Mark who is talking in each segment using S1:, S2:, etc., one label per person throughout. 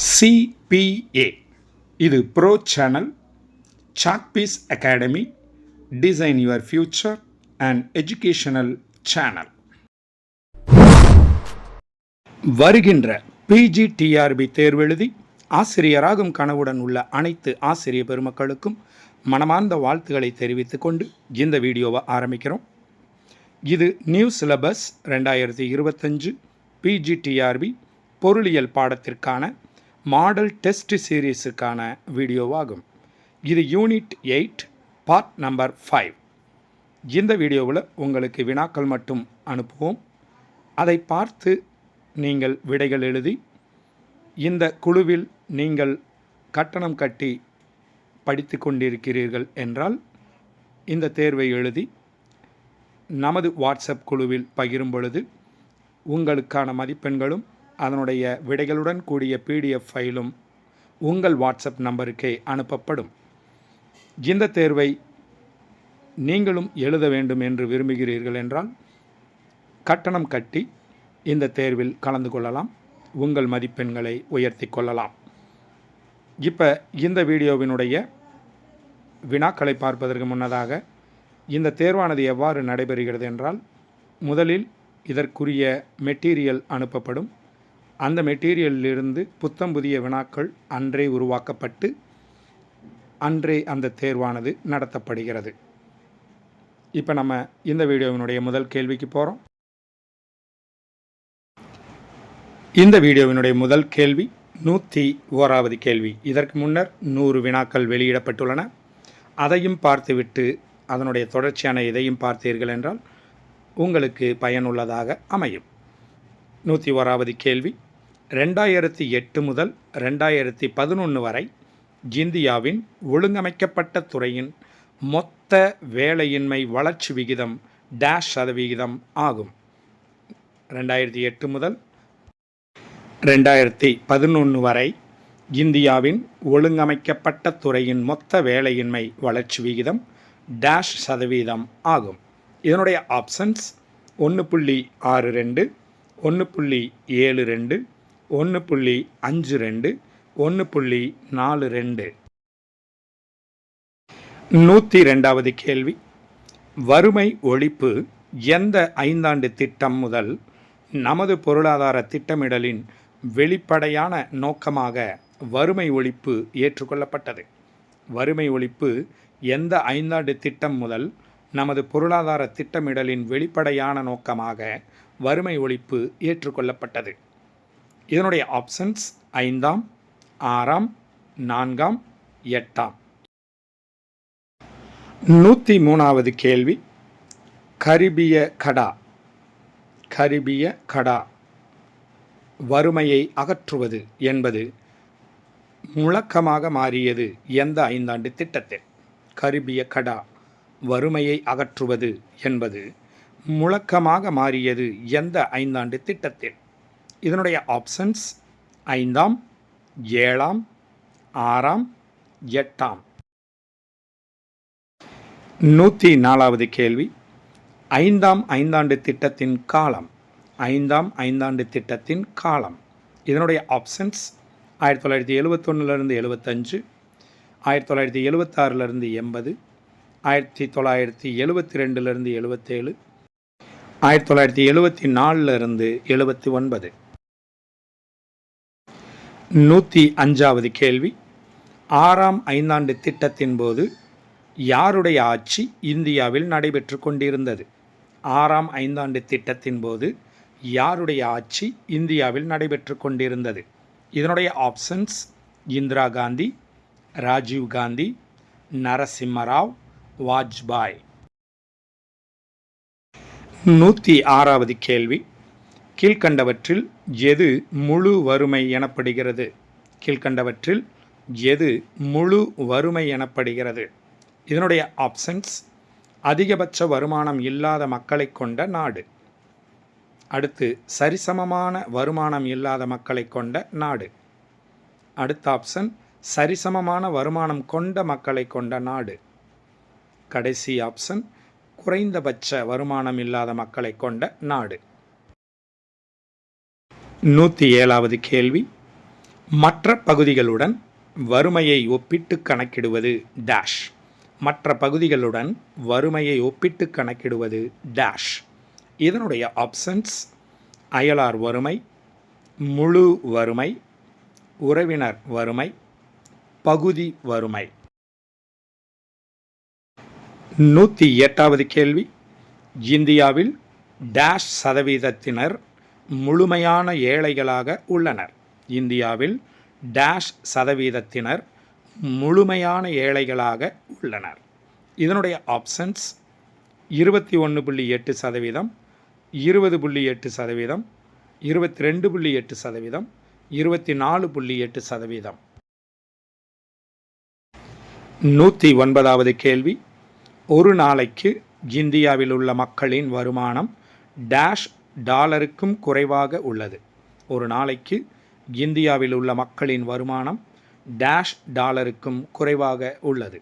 S1: CPA இது bro channel, chalk piece academy, design your future and educational channel. வருகின்ற PGTRB தேர்வெழுதி ஆசிரியராகும் கனவுடன் உள்ள அனைத்து ஆசிரிய பெருமக்களுக்கும் மனமார்ந்த வாழ்த்துக்களை தெரிவித்துக் கொண்டு இந்த வீடியோவை ஆரம்பிக்கிறோம். இது நியூ சிலபஸ் 2025 PGTRB பொருளியல் பாடத்திற்கான மாடல் டெஸ்ட் சீரீஸுக்கான வீடியோவாகும். இது யூனிட் 8 பார்ட் நம்பர் 5. இந்த வீடியோவில் உங்களுக்கு வினாக்கள் மட்டும் அனுப்புவோம். அதை பார்த்து நீங்கள் விடைகள் எழுதி இந்த குழுவில் நீங்கள் கட்டணம் கட்டி படித்து கொண்டிருக்கிறீர்கள் என்றால் இந்த தேர்வை எழுதி நமது வாட்ஸ்அப் குழுவில் பகிரும் பொழுது உங்களுக்கான மதிப்பெண்களும் அதனுடைய விடைகளுடன் கூடிய PDF ஃபைலும் உங்கள் வாட்ஸ்அப் நம்பருக்கே அனுப்பப்படும். இந்த தேர்வை நீங்களும் எழுத வேண்டும் என்று விரும்புகிறீர்கள் என்றால் கட்டணம் கட்டி இந்த தேர்வில் கலந்து கொள்ளலாம், உங்கள் மதிப்பெண்களை உயர்த்தி கொள்ளலாம். இப்போ இந்த வீடியோவினுடைய வினாக்களை பார்ப்பதற்கு முன்னதாக இந்த தேர்வானது எவ்வாறு நடைபெறுகிறது என்றால், முதலில் இதற்குரிய மெட்டீரியல் அனுப்பப்படும். அந்த மெட்டீரியலிலிருந்து புத்தம் புதிய வினாக்கள் அன்றே உருவாக்கப்பட்டு அன்றே அந்த தேர்வானது நடத்தப்படுகிறது. இப்போ நம்ம இந்த வீடியோவினுடைய முதல் கேள்விக்கு போகிறோம். இந்த வீடியோவினுடைய முதல் கேள்வி 101வது கேள்வி. இதற்கு முன்னர் 100 வினாக்கள் வெளியிடப்பட்டுள்ளன. அதையும் பார்த்துவிட்டு அதனுடைய தொடர்ச்சியான இதையும் பார்த்தீர்கள் என்றால் உங்களுக்கு பயனுள்ளதாக அமையும். 101வது கேள்வி. 2008 முதல் 2011 வரை இந்தியாவின் ஒழுங்கமைக்கப்பட்ட துறையின் மொத்த வேலையின்மை வளர்ச்சி விகிதம் %% ஆகும். 2008 முதல் 2011 வரை இந்தியாவின் ஒழுங்கமைக்கப்பட்ட துறையின் மொத்த வேலையின்மை வளர்ச்சி விகிதம் %% ஆகும். இதனுடைய ஆப்ஷன்ஸ் 1.62, 1.72, 1.52, 1.42. 102வது கேள்வி. வறுமை ஒழிப்பு எந்த 5 ஆண்டு திட்டம் முதல் நமது பொருளாதார திட்டமிடலின் வெளிப்படையான நோக்கமாக வறுமை ஒழிப்பு ஏற்றுக்கொள்ளப்பட்டது? வறுமை ஒழிப்பு எந்த 5 ஆண்டு திட்டம் முதல் நமது பொருளாதார திட்டமிடலின் வெளிப்படையான நோக்கமாக வறுமை ஒழிப்பு ஏற்றுக்கொள்ளப்பட்டது? இதனுடைய ஆப்ஷன்ஸ் 5ஆம், 6ஆம், 4ஆம், 8ஆம். 103வது கேள்வி. கரிபிய கடா வறுமையை அகற்றுவது என்பது முழக்கமாக மாறியது எந்த 5 ஆண்டு திட்டத்தில்? கரிபிய கடா வறுமையை அகற்றுவது என்பது முழக்கமாக மாறியது எந்த 5 ஆண்டு திட்டத்தில்? இதனுடைய ஆப்ஷன்ஸ் 5ஆம், 7ஆம், 6ஆம், 8ஆம். 104வது கேள்வி. 5ஆம் 5 ஆண்டு திட்டத்தின் காலம். 5ஆம் 5 ஆண்டு திட்டத்தின் காலம். இதனுடைய ஆப்ஷன்ஸ் 1971 75, 1976 80, 1972 77, 1974 79. 105வது கேள்வி. 6ஆம் 5 ஆண்டு திட்டத்தின் போது யாருடைய ஆட்சி இந்தியாவில் நடைபெற்று கொண்டிருந்தது? 6ஆம் 5 ஆண்டு திட்டத்தின் போது யாருடைய ஆட்சி இந்தியாவில் நடைபெற்று கொண்டிருந்தது? இதனுடைய ஆப்ஷன்ஸ் இந்திரா காந்தி, ராஜீவ் காந்தி, நரசிம்மராவ், வாஜ்பாய். 106வது கேள்வி. கீழ்கண்டவற்றில் எது முழு வறுமை எனப்படுகிறது? கீழ்கண்டவற்றில் எது முழு வறுமை எனப்படுகிறது? இதனுடைய ஆப்ஷன்ஸ் அதிகபட்ச வருமானம் இல்லாத மக்களை கொண்ட நாடு. அடுத்து சரிசமமான வருமானம் இல்லாத மக்களை கொண்ட நாடு. அடுத்த ஆப்ஷன் சரிசமமான வருமானம் கொண்ட மக்களை கொண்ட நாடு. கடைசி ஆப்ஷன் குறைந்தபட்ச வருமானம் இல்லாத மக்களை கொண்ட நாடு. 107வது கேள்வி. மற்ற பகுதிகளுடன் வறுமையை ஒப்பிட்டு கணக்கிடுவது டேஷ். மற்ற பகுதிகளுடன் வறுமையை ஒப்பிட்டு கணக்கிடுவது டேஷ். இதனுடைய ஆப்ஷன்ஸ் அயலார் வறுமை, முழு வறுமை, உறவினர் வறுமை, பகுதி வறுமை. 108வது கேள்வி. இந்தியாவில் டேஷ் சதவீதத்தினர் முழுமையான ஏழைகளாக உள்ளனர். இந்தியாவில் டேஷ் சதவீதத்தினர் முழுமையான ஏழைகளாக உள்ளனர். இதனுடைய ஆப்ஷன்ஸ் 21.8%, 20.8%, 22.8%, 24.8%. 109வது கேள்வி. ஒரு நாளைக்கு இந்தியாவில் உள்ள மக்களின் வருமானம் டேஷ் டாலருக்கும் குறைவாக உள்ளது. ஒரு நாளைக்கு இந்தியாவில் உள்ள மக்களின் வருமானம் டேஷ் டாலருக்கும் குறைவாக உள்ளது.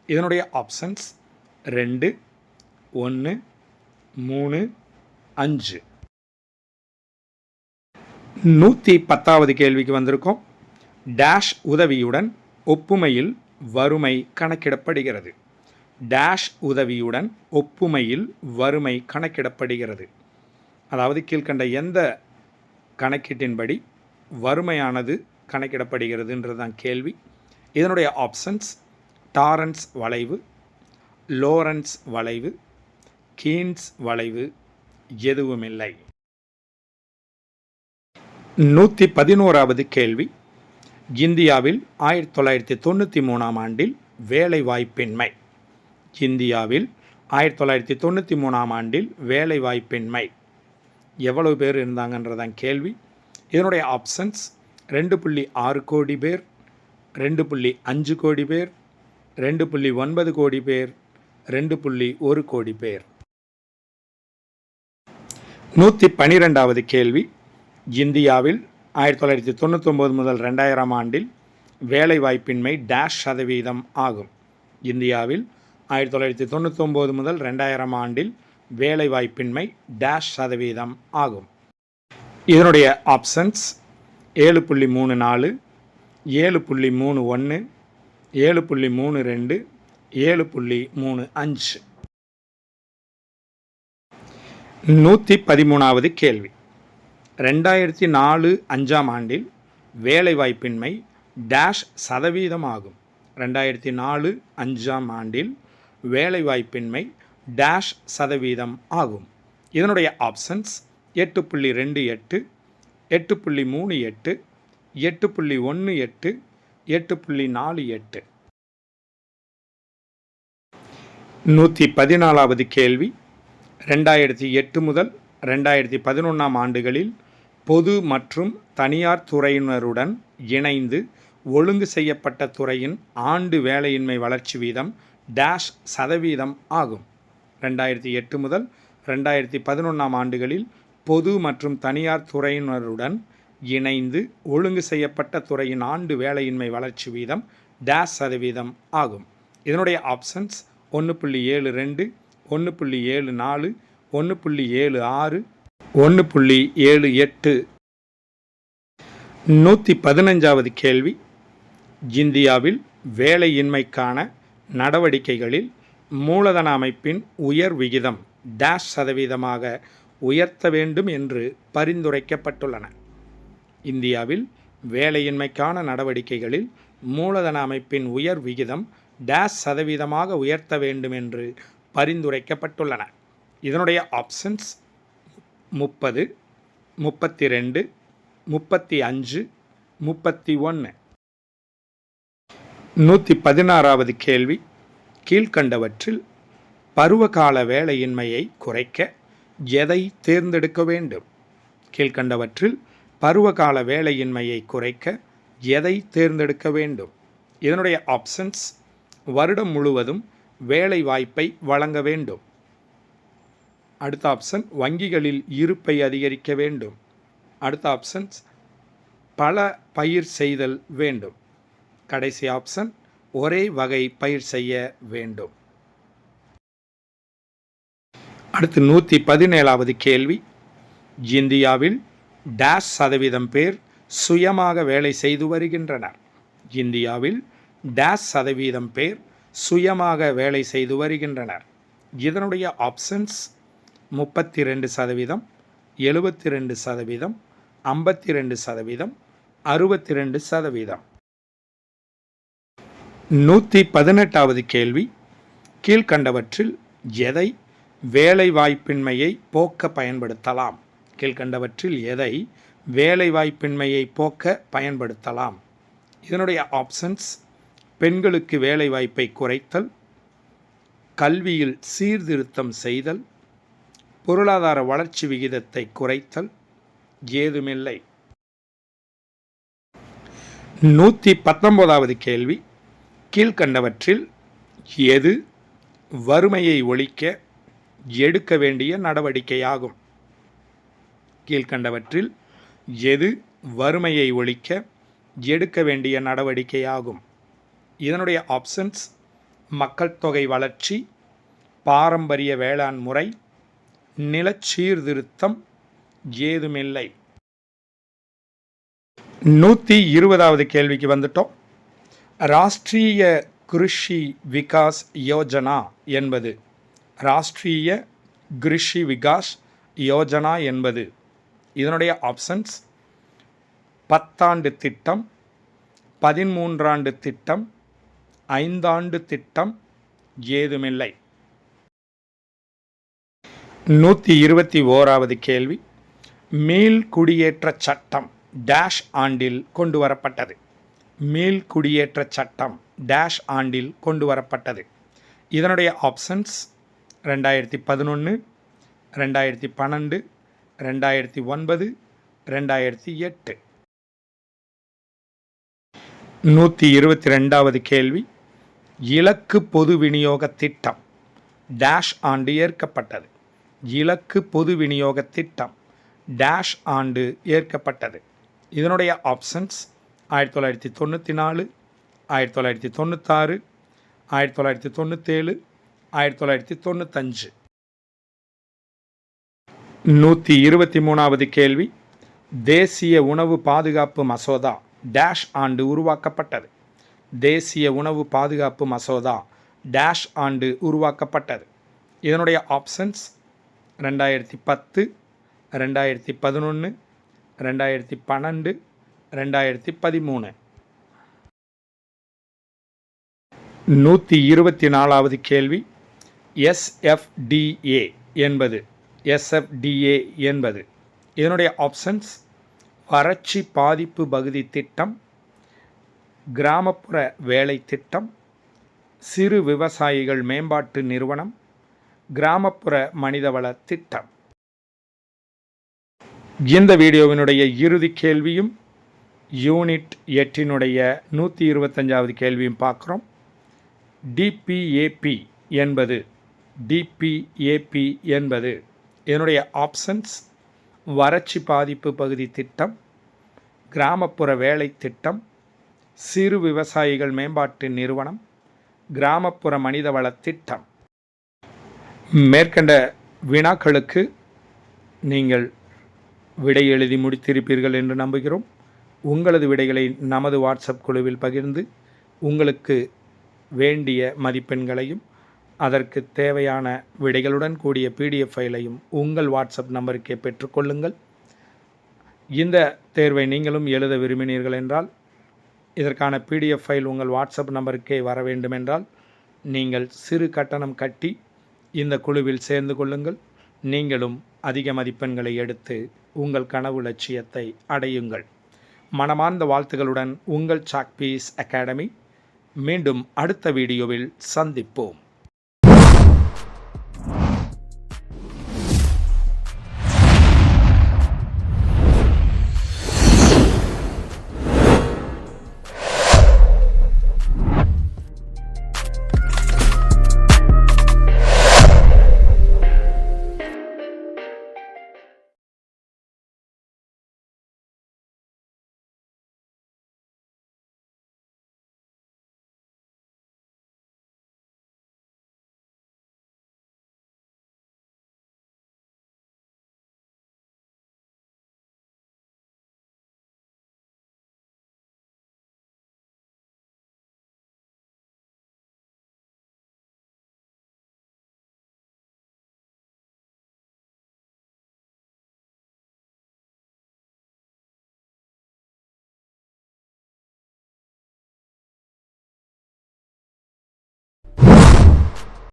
S1: இதனுடைய ஆப்ஷன்ஸ் 2, 1, 3, 5. 110வது கேள்விக்கு வந்திருக்கோம். டேஷ் உதவியுடன் ஒப்புமையில் வறுமை கணக்கிடப்படுகிறது. டேஷ் உதவியுடன் ஒப்புமையில் வறுமை கணக்கிடப்படுகிறது. அதாவது கீழ்கண்ட எந்த கணக்கீட்டின்படி வறுமையானது கணக்கிடப்படுகிறதுன்றதுதான் கேள்வி. இதனுடைய ஆப்ஷன்ஸ் டாரன்ஸ் வளைவு, லோரன்ஸ் வளைவு, கீன்ஸ் வளைவு, எதுவுமில்லை. 111வது கேள்வி. இந்தியாவில் 1993ஆம் ஆண்டில் வேலைவாய்ப்பின்மை. இந்தியாவில் 1993ஆம் ஆண்டில் வேலைவாய்ப்பின்மை எவ்வளவு பேர் இருந்தாங்கன்றதான் கேள்வி. இதனுடைய ஆப்ஷன்ஸ் 2.6 கோடி பேர், 2.5 கோடி பேர், 2.9 கோடி பேர், 2.1 கோடி பேர். 112வது கேள்வி. இந்தியாவில் 1999 முதல் 2000ஆம் ஆண்டில் வேலைவாய்ப்பின்மை டேஷ் சதவீதம் ஆகும். இந்தியாவில் 1999 முதல் 2000ஆம் ஆண்டில் வேலைவாய்ப்பின்மை டேஷ் சதவீதம் ஆகும். இதனுடைய ஆப்ஷன்ஸ் 7.34, 7.31, 7.32, 7.35. 113வது கேள்வி. 2004-5ஆம் ஆண்டில் வேலைவாய்ப்பின்மை டேஷ் சதவீதம் ஆகும். 2004-5ஆம் ஆண்டில் வேலைவாய்ப்பின்மை டேஷ் சதவீதம் ஆகும். இதனுடைய ஆப்ஷன்ஸ் 8.28, 8.38, 8.18, 8.48. 114வது கேள்வி. 2008 முதல் 2011ஆம் ஆண்டுகளில் பொது மற்றும் தனியார் துறையினருடன் இணைந்து ஒழுங்கு செய்யப்பட்ட துறையின் ஆண்டு வேலையின்மை வளர்ச்சி வீதம் டேஷ் சதவீதம் ஆகும். 2008 முதல் 2011ஆம் ஆண்டுகளில் பொது மற்றும் தனியார் துறையினருடன் இணைந்து ஒழுங்கு செய்யப்பட்ட துறையின் ஆண்டு வேலையின்மை வளர்ச்சி வீதம் டேஷ் சதவீதம் ஆகும். இதனுடைய ஆப்ஷன்ஸ் 1.72, 1.74, 1.76, 1.78. 115வது கேள்வி. இந்தியாவில் வேலையின்மைக்கான நடவடிக்கைகளில் மூலதன அமைப்பின் உயர் விகிதம் டேஷ் சதவீதமாக உயர்த்த வேண்டும் என்று பரிந்துரைக்கப்பட்டுள்ளன. இந்தியாவில் வேலையின்மைக்கான நடவடிக்கைகளில் மூலதன அமைப்பின் உயர் விகிதம் டேஷ் சதவீதமாக உயர்த்த வேண்டும் என்று பரிந்துரைக்கப்பட்டுள்ளன. இதனுடைய ஆப்ஷன்ஸ் 30, 32, 35, 31. 116வது கேள்வி. கீழ்கண்டவற்றில் பருவகால வேலையின்மையை குறைக்க எதை தேர்ந்தெடுக்க வேண்டும்? கீழ்கண்டவற்றில் பருவகால வேலையின்மையை குறைக்க எதை தேர்ந்தெடுக்க வேண்டும்? இதனுடைய ஆப்ஷன்ஸ் வருடம் முழுவதும் வேலை வாய்ப்பை வழங்க வேண்டும். அடுத்த ஆப்ஷன் வங்கிகளில் இருப்பை அதிகரிக்க வேண்டும். அடுத்த ஆப்ஷன்ஸ் பல பயிர் செய்தல் வேண்டும். கடைசி ஆப்ஷன் ஒரே வகை பயிர் செய்ய வேண்டும். அடுத்து 117வது கேள்வி. இந்தியாவில் டேஷ் சதவீதம் பேர் சுயமாக வேலை செய்து வருகின்றனர். இந்தியாவில் டேஷ் சதவீதம் பேர் சுயமாக வேலை செய்து வருகின்றனர். இதனுடைய ஆப்ஷன்ஸ் 32%, 72%, 52%, 62%. 118வது கேள்வி. கீழ்கண்டவற்றில் எதை வேலைவாய்ப்பின்மையை போக்க பயன்படுத்தலாம்? கீழ்கண்டவற்றில் எதை வேலைவாய்ப்பின்மையை போக்க பயன்படுத்தலாம்? இதனுடைய ஆப்ஷன்ஸ் பெண்களுக்கு வேலைவாய்ப்பை குறைத்தல், கல்வியில் சீர்திருத்தம் செய்தல், பொருளாதார வளர்ச்சி விகிதத்தை குறைத்தல், ஏதுமில்லை. 119வது கேள்வி. கீழ்கண்டவற்றில் எது வறுமையை ஒழிக்க எடுக்க வேண்டிய நடவடிக்கையாகும்? கீழ்கண்டவற்றில் எது வறுமையை ஒழிக்க எடுக்க வேண்டிய நடவடிக்கையாகும்? இதனுடைய ஆப்ஷன்ஸ் மக்கள் தொகை வளர்ச்சி, பாரம்பரிய வேளாண் முறை, நிலச்சீர்திருத்தம், ஏதுமில்லை. 120வது கேள்விக்கு வந்துட்டோம். ராஷ்ட்ரிய கிருஷி விகாஸ் யோஜனா என்பது ராஷ்ட்ரிய கிருஷி விகாஸ் யோஜனா என்பது இதனுடைய ஆப்ஷன்ஸ் 10 ஆண்டு திட்டம், 13 ஆண்டு திட்டம், 5 ஆண்டு திட்டம், ஏதுமில்லை. 121வது கேள்வி. மீள் குடியேற்ற சட்டம் டேஷ் ஆண்டில் கொண்டு வரப்பட்டது? மீள் குடியேற்ற சட்டம் டேஷ் ஆண்டில் கொண்டு வரப்பட்டது? இதனுடைய ஆப்ஷன்ஸ் 2011, 2012, 2009, 2008. 122வது கேள்வி. இலக்கு பொது விநியோக திட்டம் டேஷ் ஆண்டு ஏற்கப்பட்டது? இலக்கு பொது விநியோக திட்டம் டேஷ் ஆண்டு ஏற்கப்பட்டது? இதனுடைய ஆப்ஷன்ஸ் 1994, 1996, 1997, 1995. 123வது கேள்வி. தேசிய உணவு பாதுகாப்பு மசோதா டேஷ் ஆண்டு உருவாக்கப்பட்டது? தேசிய உணவு பாதுகாப்பு மசோதா டேஷ் ஆண்டு உருவாக்கப்பட்டது? இதனுடைய ஆப்ஷன்ஸ் 2010, 2011, 2012, 2013. 124வது கேள்வி. SFDA என்பது இதனுடைய ஆப்ஷன்ஸ் வறட்சி பாதிப்பு பகுதி திட்டம், கிராமப்புற வேலை திட்டம், சிறு விவசாயிகள் மேம்பாட்டு நிறுவனம், கிராமப்புற மனிதவள திட்டம். இந்த வீடியோவினுடைய இறுதி கேள்வியும் யூனிட் 8னுடைய 125வது கேள்வியும் பார்க்குறோம். டிபிஏபி என்பது இதனுடைய ஆப்ஷன்ஸ் வறட்சி பாதிப்பு பகுதி திட்டம், கிராமப்புற வேலை திட்டம், சிறு விவசாயிகள் மேம்பாட்டு நிறுவனம், கிராமப்புற மனிதவள திட்டம். மேற்கண்ட வினாக்களுக்கு நீங்கள் விடை எழுதி முடித்திருப்பீர்கள் என்று நம்புகிறோம். உங்களது விடைகளை நமது வாட்ஸ்அப் குழுவில் பகிர்ந்து உங்களுக்கு வேண்டிய மதிப்பெண்களையும் அதற்கு தேவையான விடைகளுடன் கூடிய PDF ஃபைலையும் உங்கள் வாட்ஸ்அப் நம்பருக்கே பெற்றுக்கொள்ளுங்கள். இந்த தேர்வை நீங்களும் எழுத விரும்பினீர்கள் என்றால் இதற்கான PDF ஃபைல் உங்கள் வாட்ஸ்அப் நம்பருக்கே வர வேண்டுமென்றால் நீங்கள் சிறு கட்டணம் கட்டி இந்த குழுவில் சேர்ந்து கொள்ளுங்கள். நீங்களும் அதிக மதிப்பெண்களை எடுத்து உங்கள் கனவு லட்சியத்தை அடையுங்கள். மனமார்ந்த வாழ்த்துகளுடன் உங்கள் சாக்பீஸ் அகாடமி. மீண்டும் அடுத்த வீடியோவில் சந்திப்போம்.